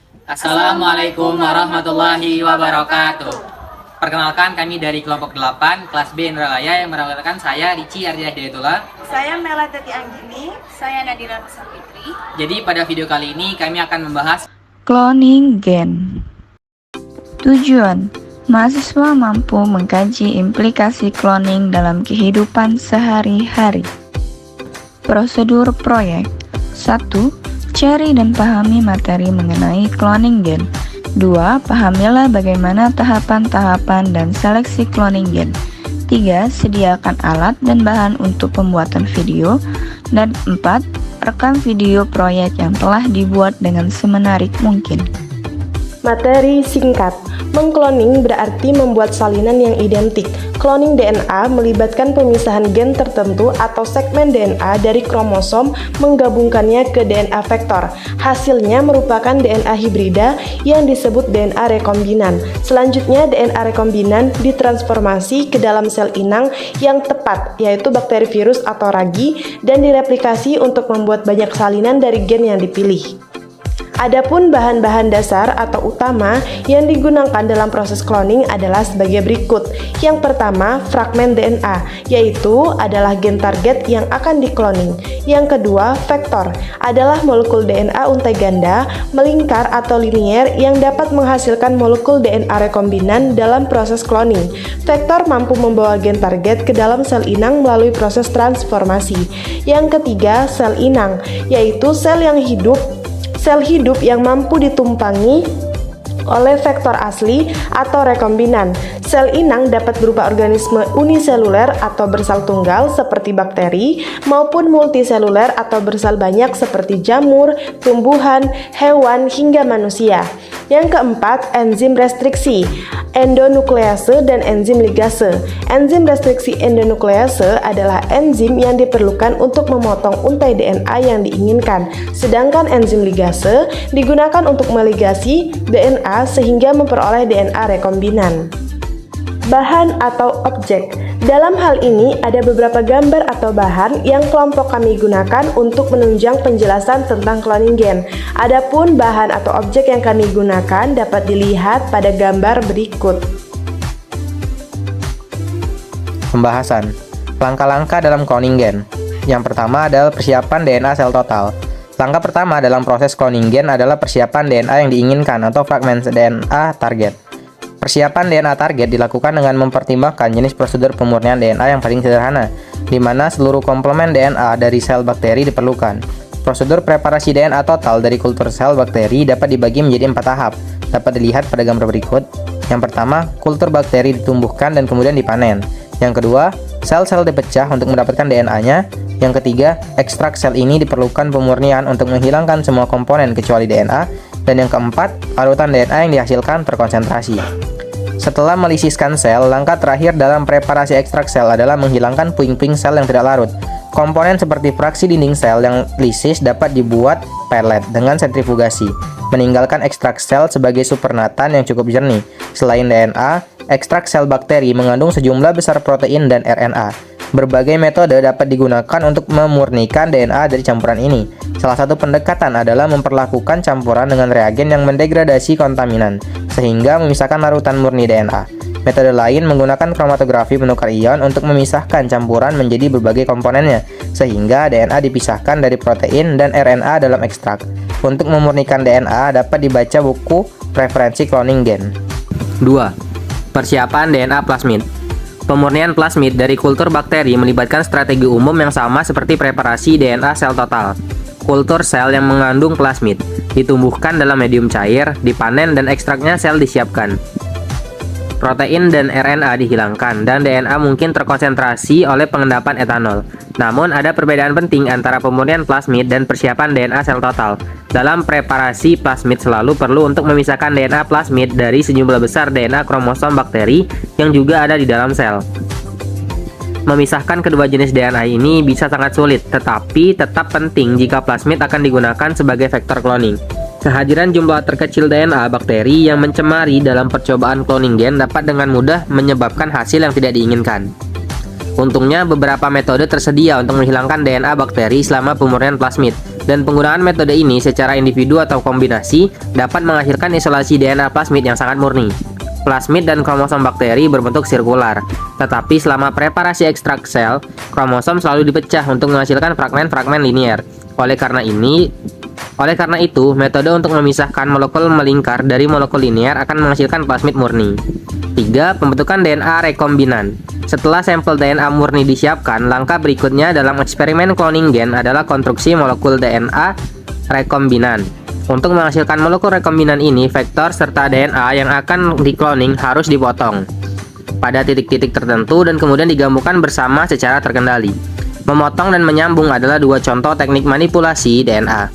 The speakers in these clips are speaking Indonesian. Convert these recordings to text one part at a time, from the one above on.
Assalamualaikum warahmatullahi wabarakatuh. Perkenalkan, kami dari kelompok 8 kelas B Indralaya yang mewakilkan saya Rici Ardina Hidayatullah. Saya Mela Teti Anggini. Saya Nadira Fitri. Jadi pada video kali ini kami akan membahas cloning gen. Tujuan: mahasiswa mampu mengkaji implikasi cloning dalam kehidupan sehari-hari. Prosedur proyek: 1. Cari dan pahami materi mengenai cloning gen. 2. Pahamilah bagaimana tahapan-tahapan dan seleksi cloning gen. 3. Sediakan alat dan bahan untuk pembuatan video. Dan 4. Rekam video proyek yang telah dibuat dengan semenarik mungkin. Materi singkat. Mengkloning berarti membuat salinan yang identik. Cloning DNA melibatkan pemisahan gen tertentu atau segmen DNA dari kromosom menggabungkannya ke DNA vektor. Hasilnya merupakan DNA hibrida yang disebut DNA rekombinan. Selanjutnya DNA rekombinan ditransformasi ke dalam sel inang yang tepat, yaitu bakteri, virus, atau ragi, dan direplikasi untuk membuat banyak salinan dari gen yang dipilih. Adapun bahan-bahan dasar atau utama yang digunakan dalam proses cloning adalah sebagai berikut. Yang pertama, fragmen DNA, yaitu adalah gen target yang akan dikloning. Yang kedua, vektor, adalah molekul DNA untai ganda, melingkar atau linier yang dapat menghasilkan molekul DNA rekombinan dalam proses cloning. Vektor mampu membawa gen target ke dalam sel inang melalui proses transformasi. Yang ketiga, sel inang, yaitu sel hidup yang mampu ditumpangi oleh vektor asli atau rekombinan. Sel inang dapat berupa organisme uniseluler atau bersal tunggal seperti bakteri maupun multiseluler atau bersal banyak seperti jamur, tumbuhan, hewan, hingga manusia. Yang keempat, enzim restriksi, endonuklease dan enzim ligase. Enzim restriksi endonuklease adalah enzim yang diperlukan untuk memotong untai DNA yang diinginkan, sedangkan enzim ligase digunakan untuk meligasi DNA sehingga memperoleh DNA rekombinan. Bahan atau objek. Dalam hal ini ada beberapa gambar atau bahan yang kelompok kami gunakan untuk menunjang penjelasan tentang cloning gen. Adapun bahan atau objek yang kami gunakan dapat dilihat pada gambar berikut. Pembahasan langkah-langkah dalam cloning gen. Yang pertama adalah persiapan DNA sel total. Langkah pertama dalam proses cloning gen adalah persiapan DNA yang diinginkan atau fragmen DNA target. Persiapan DNA target dilakukan dengan mempertimbangkan jenis prosedur pemurnian DNA yang paling sederhana, di mana seluruh komplemen DNA dari sel bakteri diperlukan. Prosedur preparasi DNA total dari kultur sel bakteri dapat dibagi menjadi 4 tahap. Dapat dilihat pada gambar berikut. Yang pertama, kultur bakteri ditumbuhkan dan kemudian dipanen. Yang kedua, sel-sel dipecah untuk mendapatkan DNA-nya. Yang ketiga, ekstrak sel ini diperlukan pemurnian untuk menghilangkan semua komponen kecuali DNA. Dan yang keempat, larutan DNA yang dihasilkan terkonsentrasi. Setelah melisiskan sel, langkah terakhir dalam preparasi ekstrak sel adalah menghilangkan puing-puing sel yang tidak larut. Komponen seperti fraksi dinding sel yang lisis dapat dibuat pelet dengan sentrifugasi, meninggalkan ekstrak sel sebagai supernatan yang cukup jernih. Selain DNA, ekstrak sel bakteri mengandung sejumlah besar protein dan RNA. Berbagai metode dapat digunakan untuk memurnikan DNA dari campuran ini. Salah satu pendekatan adalah memperlakukan campuran dengan reagen yang mendegradasi kontaminan, sehingga memisahkan larutan murni DNA. Metode lain menggunakan kromatografi penukar ion untuk memisahkan campuran menjadi berbagai komponennya, sehingga DNA dipisahkan dari protein dan RNA dalam ekstrak. Untuk memurnikan DNA dapat dibaca buku Preferensi Cloning Gen. 2. Persiapan DNA plasmid. Pemurnian plasmid dari kultur bakteri melibatkan strategi umum yang sama seperti preparasi DNA sel total. Kultur sel yang mengandung plasmid ditumbuhkan dalam medium cair, dipanen dan ekstraknya sel disiapkan. Protein dan RNA dihilangkan dan DNA mungkin terkonsentrasi oleh pengendapan etanol. Namun ada perbedaan penting antara pemurnian plasmid dan persiapan DNA sel total. Dalam preparasi plasmid selalu perlu untuk memisahkan DNA plasmid dari sejumlah besar DNA kromosom bakteri yang juga ada di dalam sel. Memisahkan kedua jenis DNA ini bisa sangat sulit, tetapi tetap penting jika plasmid akan digunakan sebagai vektor cloning. Kehadiran jumlah terkecil DNA bakteri yang mencemari dalam percobaan cloning gen dapat dengan mudah menyebabkan hasil yang tidak diinginkan. Untungnya beberapa metode tersedia untuk menghilangkan DNA bakteri selama pemurnian plasmid. Dan penggunaan metode ini secara individu atau kombinasi dapat menghasilkan isolasi DNA plasmid yang sangat murni. Plasmid dan kromosom bakteri berbentuk sirkular, tetapi selama preparasi ekstrak sel, kromosom selalu dipecah untuk menghasilkan fragmen-fragmen linier. Oleh karena itu, metode untuk memisahkan molekul melingkar dari molekul linier akan menghasilkan plasmid murni. 3. Pembentukan DNA rekombinan. Setelah sampel DNA murni disiapkan, langkah berikutnya dalam eksperimen cloning gen adalah konstruksi molekul DNA rekombinan. Untuk menghasilkan molekul rekombinan ini, vektor serta DNA yang akan dikloning harus dipotong pada titik-titik tertentu dan kemudian digabungkan bersama secara terkendali. Memotong dan menyambung adalah dua contoh teknik manipulasi DNA.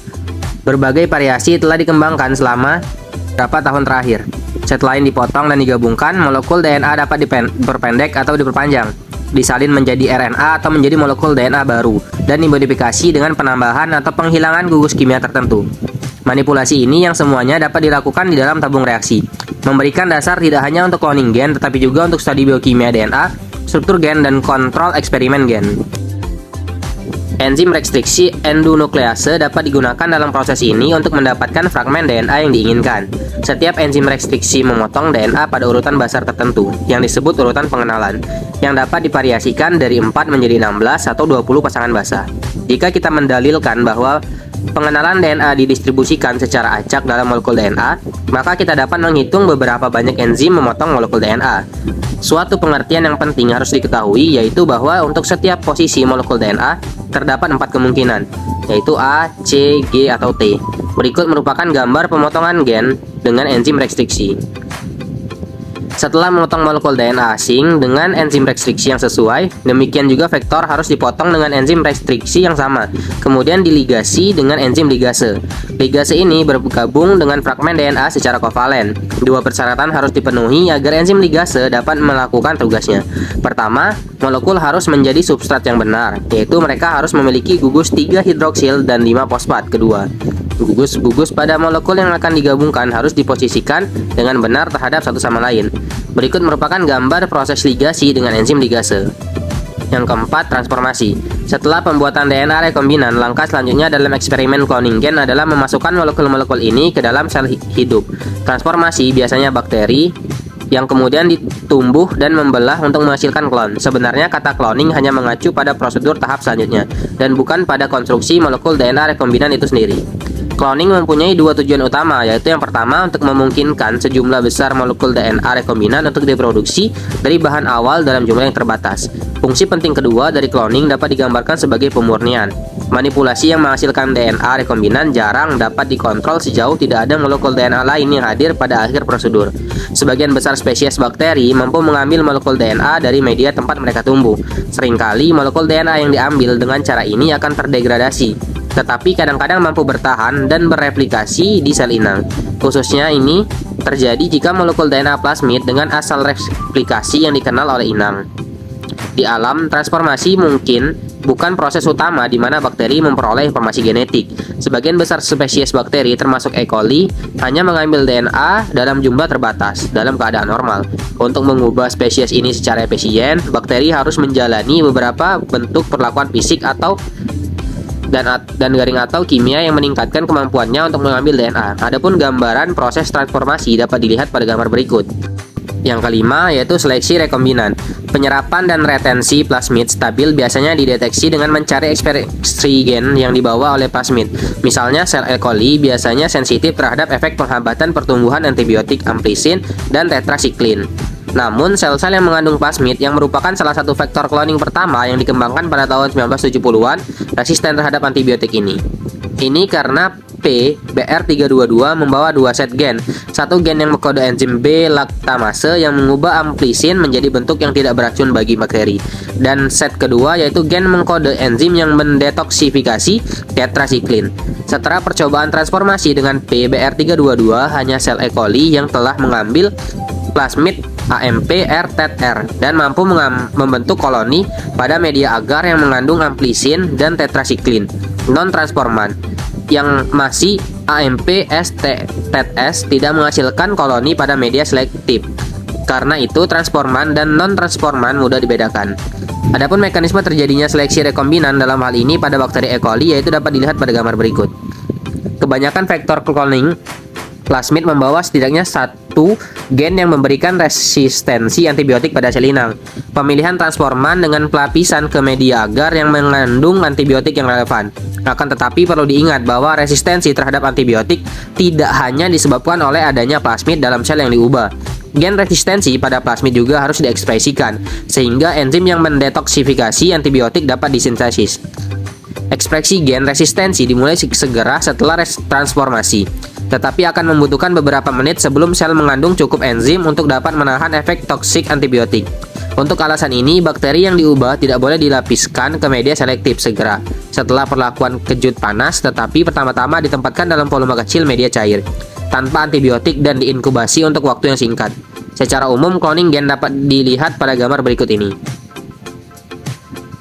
Berbagai variasi telah dikembangkan selama beberapa tahun terakhir. Setelah dipotong dan digabungkan, molekul DNA dapat diperpendek atau diperpanjang, disalin menjadi RNA atau menjadi molekul DNA baru, dan dimodifikasi dengan penambahan atau penghilangan gugus kimia tertentu. Manipulasi ini yang semuanya dapat dilakukan di dalam tabung reaksi, memberikan dasar tidak hanya untuk cloning gen, tetapi juga untuk studi biokimia DNA, struktur gen, dan kontrol eksperimen gen. Enzim restriksi endonuklease dapat digunakan dalam proses ini untuk mendapatkan fragmen DNA yang diinginkan. Setiap enzim restriksi memotong DNA pada urutan basar tertentu, yang disebut urutan pengenalan, yang dapat divariasikan dari 4 menjadi 16 atau 20 pasangan basa. Jika kita mendalilkan bahwa pengenalan DNA didistribusikan secara acak dalam molekul DNA, maka kita dapat menghitung beberapa banyak enzim memotong molekul DNA. Suatu pengertian yang penting harus diketahui yaitu bahwa untuk setiap posisi molekul DNA terdapat 4 kemungkinan, yaitu A, C, G, atau T. Berikut merupakan gambar pemotongan gen dengan enzim restriksi. Setelah memotong molekul DNA asing dengan enzim restriksi yang sesuai, demikian juga vektor harus dipotong dengan enzim restriksi yang sama, kemudian diligasi dengan enzim ligase. Ligase ini bergabung dengan fragmen DNA secara kovalen. Dua persyaratan harus dipenuhi agar enzim ligase dapat melakukan tugasnya. Pertama, molekul harus menjadi substrat yang benar, yaitu mereka harus memiliki gugus 3 hidroksil dan 5 fosfat. Kedua, gugus-gugus pada molekul yang akan digabungkan harus diposisikan dengan benar terhadap satu sama lain. Berikut merupakan gambar proses ligasi dengan enzim ligase. Yang keempat, transformasi. Setelah pembuatan DNA rekombinan, langkah selanjutnya dalam eksperimen cloning gen adalah memasukkan molekul-molekul ini ke dalam sel hidup. Transformasi biasanya bakteri yang kemudian ditumbuh dan membelah untuk menghasilkan klon. Sebenarnya kata cloning hanya mengacu pada prosedur tahap selanjutnya dan bukan pada konstruksi molekul DNA rekombinan itu sendiri. Cloning mempunyai dua tujuan utama, yaitu yang pertama untuk memungkinkan sejumlah besar molekul DNA rekombinan untuk diproduksi dari bahan awal dalam jumlah yang terbatas. Fungsi penting kedua dari cloning dapat digambarkan sebagai pemurnian. Manipulasi yang menghasilkan DNA rekombinan jarang dapat dikontrol sejauh tidak ada molekul DNA lain yang hadir pada akhir prosedur. Sebagian besar spesies bakteri mampu mengambil molekul DNA dari media tempat mereka tumbuh. Seringkali molekul DNA yang diambil dengan cara ini akan terdegradasi, tetapi kadang-kadang mampu bertahan dan bereplikasi di sel inang. Khususnya ini terjadi jika molekul DNA plasmid dengan asal replikasi yang dikenal oleh inang. Di alam, transformasi mungkin bukan proses utama di mana bakteri memperoleh informasi genetik. Sebagian besar spesies bakteri termasuk E. coli hanya mengambil DNA dalam jumlah terbatas dalam keadaan normal. Untuk mengubah spesies ini secara efisien, bakteri harus menjalani beberapa bentuk perlakuan fisik atau dan garing atau kimia yang meningkatkan kemampuannya untuk mengambil DNA. Adapun gambaran proses transformasi dapat dilihat pada gambar berikut. Yang kelima yaitu seleksi rekombinan. Penyerapan dan retensi plasmid stabil biasanya dideteksi dengan mencari ekspresi gen yang dibawa oleh plasmid. Misalnya sel E. coli biasanya sensitif terhadap efek penghambatan pertumbuhan antibiotik amplisin dan tetrasiklin. Namun, sel-sel yang mengandung plasmid yang merupakan salah satu vektor cloning pertama yang dikembangkan pada tahun 1970-an resisten terhadap antibiotik ini. Ini karena BR322 membawa dua set gen. Satu gen yang mengkode enzim B-laktamase yang mengubah amplisin menjadi bentuk yang tidak beracun bagi bakteri. Dan set kedua yaitu gen mengkode enzim yang mendetoksifikasi tetrasiklin. Setelah percobaan transformasi dengan BR322, hanya sel E. coli yang telah mengambil plasmid AMP-RTR dan mampu membentuk koloni pada media agar yang mengandung amplisin dan tetrasiklin. Non-transforman yang masih AMP-STS tidak menghasilkan koloni pada media selektif. Karena itu, transforman dan non-transforman mudah dibedakan. Adapun mekanisme terjadinya seleksi rekombinan dalam hal ini pada bakteri E. coli yaitu dapat dilihat pada gambar berikut. Kebanyakan faktor cloning plasmid membawa setidaknya satu gen yang memberikan resistensi antibiotik pada sel inang. Pemilihan transforman dengan pelapisan ke media agar yang mengandung antibiotik yang relevan. Akan tetapi perlu diingat bahwa resistensi terhadap antibiotik tidak hanya disebabkan oleh adanya plasmid dalam sel yang diubah. Gen resistensi pada plasmid juga harus diekspresikan, sehingga enzim yang mendetoksifikasi antibiotik dapat disintesis. Ekspresi gen resistensi dimulai segera setelah transformasi, tetapi akan membutuhkan beberapa menit sebelum sel mengandung cukup enzim untuk dapat menahan efek toksik antibiotik. Untuk alasan ini, bakteri yang diubah tidak boleh dilapiskan ke media selektif segera setelah perlakuan kejut panas, tetapi pertama-tama ditempatkan dalam volume kecil media cair, tanpa antibiotik dan diinkubasi untuk waktu yang singkat. Secara umum, cloning gen dapat dilihat pada gambar berikut ini.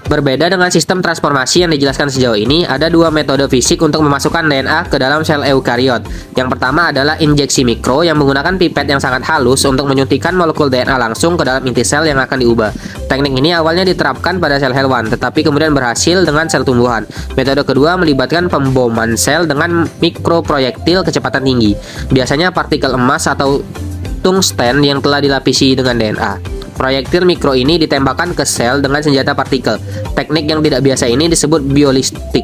Berbeda dengan sistem transformasi yang dijelaskan sejauh ini, ada dua metode fisik untuk memasukkan DNA ke dalam sel eukariot. Yang pertama adalah injeksi mikro yang menggunakan pipet yang sangat halus untuk menyuntikkan molekul DNA langsung ke dalam inti sel yang akan diubah. Teknik ini awalnya diterapkan pada sel hewan, tetapi kemudian berhasil dengan sel tumbuhan. Metode kedua melibatkan pemboman sel dengan mikroproyektil kecepatan tinggi, biasanya partikel emas atau tungsten yang telah dilapisi dengan DNA. Proyektil mikro ini ditembakkan ke sel dengan senjata partikel. Teknik yang tidak biasa ini disebut biolistik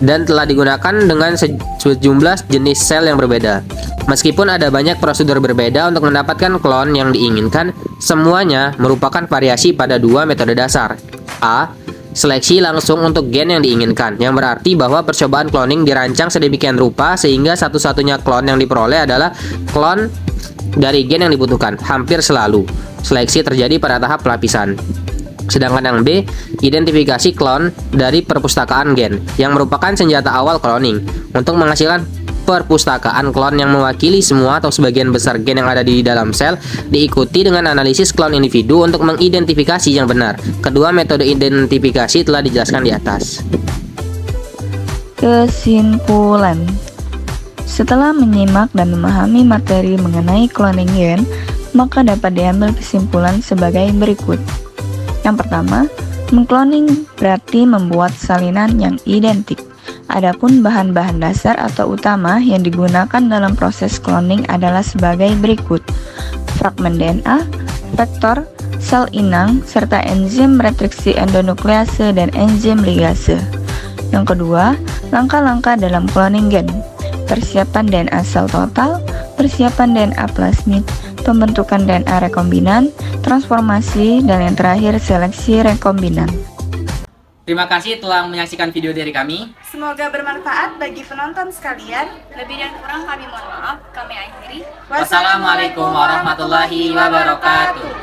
dan telah digunakan dengan sejumlah jenis sel yang berbeda. Meskipun ada banyak prosedur berbeda untuk mendapatkan klon yang diinginkan, semuanya merupakan variasi pada dua metode dasar. A. Seleksi langsung untuk gen yang diinginkan, yang berarti bahwa percobaan cloning dirancang sedemikian rupa sehingga satu-satunya klon yang diperoleh adalah klon dari gen yang dibutuhkan. Hampir selalu seleksi terjadi pada tahap pelapisan. Sedangkan yang B, identifikasi klon dari perpustakaan gen, yang merupakan senjata awal cloning untuk menghasilkan perpustakaan klon yang mewakili semua atau sebagian besar gen yang ada di dalam sel, diikuti dengan analisis klon individu untuk mengidentifikasi yang benar. Kedua metode identifikasi telah dijelaskan di atas. Kesimpulan: setelah menyimak dan memahami materi mengenai cloning gen, maka dapat diambil kesimpulan sebagai berikut. Yang pertama, mengcloning berarti membuat salinan yang identik. Adapun bahan-bahan dasar atau utama yang digunakan dalam proses cloning adalah sebagai berikut: fragmen DNA, vektor, sel inang, serta enzim retriksi endonuklease dan enzim ligase. Yang kedua, langkah-langkah dalam cloning gen: persiapan DNA sel total, persiapan DNA plasmid, pembentukan DNA rekombinan, transformasi, dan yang terakhir seleksi rekombinan. Terima kasih telah menyaksikan video dari kami. Semoga bermanfaat bagi penonton sekalian. Lebih dan kurang kami mohon maaf. Kami akhiri. Wassalamualaikum warahmatullahi wabarakatuh.